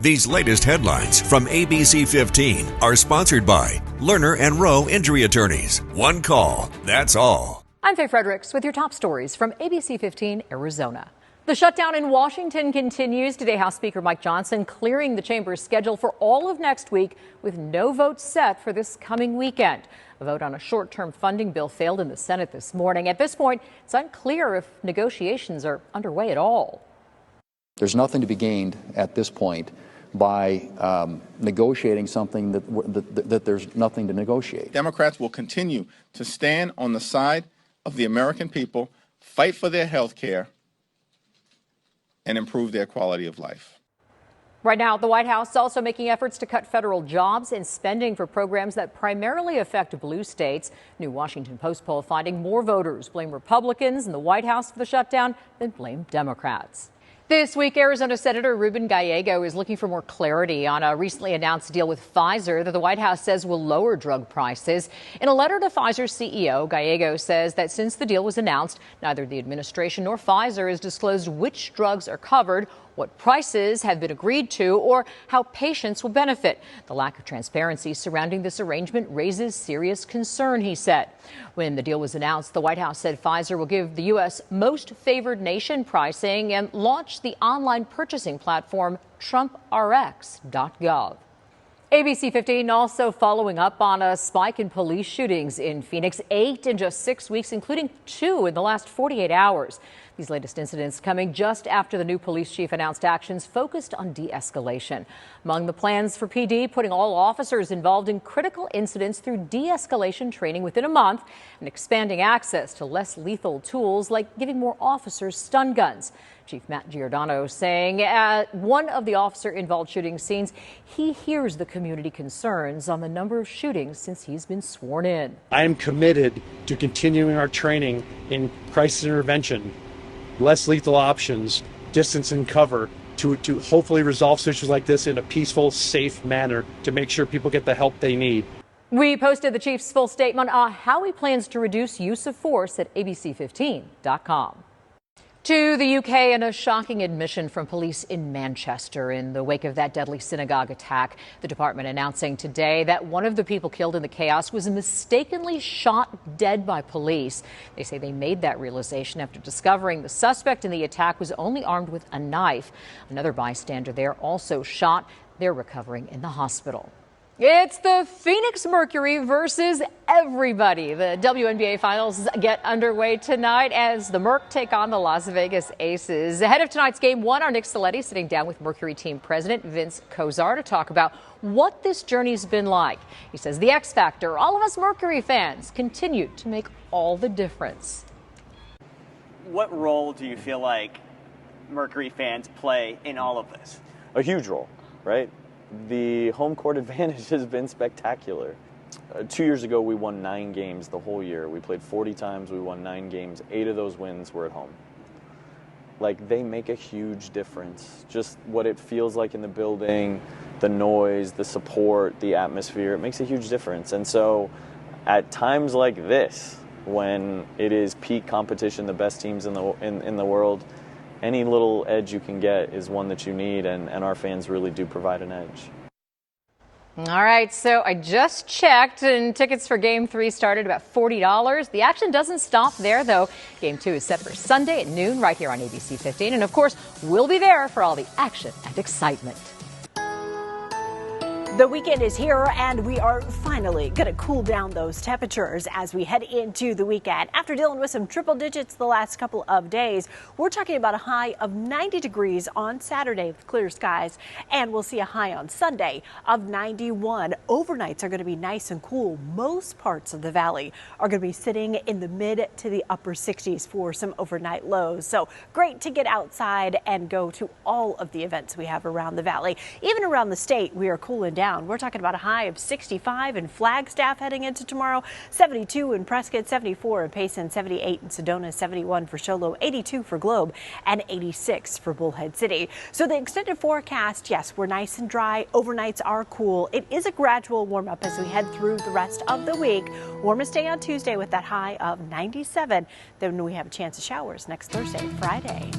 These latest headlines from ABC15 are sponsored by Lerner and Rowe Injury Attorneys. One call, that's all. I'm Faye Fredericks with your top stories from ABC15 Arizona. The shutdown in Washington continues. Today, House Speaker Mike Johnson clearing the chamber's schedule for all of next week with no vote set for this coming weekend. A vote on a short-term funding bill failed in the Senate this morning. At this point, it's unclear if negotiations are underway at all. There's nothing to be gained at this point by negotiating something that there's nothing to negotiate. Democrats will continue to stand on the side of the American people, fight for their health care, and improve their quality of life. Right now, the White House is also making efforts to cut federal jobs and spending for programs that primarily affect blue states. New Washington Post poll finding more voters blame Republicans in the White House for the shutdown than blame Democrats. This week, Arizona Senator Ruben Gallego is looking for more clarity on a recently announced deal with Pfizer that the White House says will lower drug prices. In a letter to Pfizer's CEO, Gallego says that since the deal was announced, neither the administration nor Pfizer has disclosed which drugs are covered, what prices have been agreed to, or how patients will benefit. The lack of transparency surrounding this arrangement raises serious concern, he said. When the deal was announced, the White House said Pfizer will give the U.S. most favored nation pricing and launch the online purchasing platform TrumpRx.gov. ABC15 also following up on a spike in police shootings in Phoenix, 8 in just 6 weeks, including 2 in the last 48 hours. These latest incidents coming just after the new police chief announced actions focused on de-escalation. Among the plans for PD, putting all officers involved in critical incidents through de-escalation training within a month and expanding access to less lethal tools like giving more officers stun guns. Chief Matt Giordano saying at one of the officer-involved shooting scenes, he hears the community concerns on the number of shootings since he's been sworn in. I am committed to continuing our training in crisis intervention, less lethal options, distance and cover, to hopefully resolve situations like this in a peaceful, safe manner to make sure people get the help they need. We posted the chief's full statement on how he plans to reduce use of force at ABC15.com. To the UK, and a shocking admission from police in Manchester in the wake of that deadly synagogue attack. The department announcing today that one of the people killed in the chaos was mistakenly shot dead by police. They say they made that realization after discovering the suspect in the attack was only armed with a knife. Another bystander there also shot. They're recovering in the hospital. It's the Phoenix Mercury versus everybody. The WNBA finals get underway tonight as the Merc take on the Las Vegas Aces. Ahead of tonight's game one, our Nick Saletti sitting down with Mercury team president Vince Kozar to talk about what this journey's been like. He says the X Factor, all of us Mercury fans, continue to make all the difference. What role do you feel like Mercury fans play in all of this? A huge role, right? The home court advantage has been spectacular. 2 years ago, we won 9 games the whole year. We played 40 times, we won 9 games. 8 of those wins were at home. Like, they make a huge difference. Just what it feels like in the building, the noise, the support, the atmosphere, it makes a huge difference. And so at times like this, when it is peak competition, the best teams in the world, any little edge you can get is one that you need, and our fans really do provide an edge. All right, so I just checked, and tickets for Game 3 started about $40. The action doesn't stop there, though. Game 2 is set for Sunday at noon right here on ABC 15. And, of course, we'll be there for all the action and excitement. The weekend is here, and we are finally going to cool down those temperatures as we head into the weekend. After dealing with some triple digits the last couple of days, we're talking about a high of 90 degrees on Saturday with clear skies, and we'll see a high on Sunday of 91. Overnights are going to be nice and cool. Most parts of the valley are going to be sitting in the mid to the upper 60s for some overnight lows. So great to get outside and go to all of the events we have around the valley. Even around the state, we are cooling down. We're talking about a high of 65 in Flagstaff heading into tomorrow, 72 in Prescott, 74 in Payson, 78 in Sedona, 71 for Show Low, 82 for Globe, and 86 for Bullhead City. So the extended forecast, yes, we're nice and dry. Overnights are cool. It is a gradual warm up as we head through the rest of the week. Warmest day on Tuesday with that high of 97. Then we have a chance of showers next Thursday, Friday.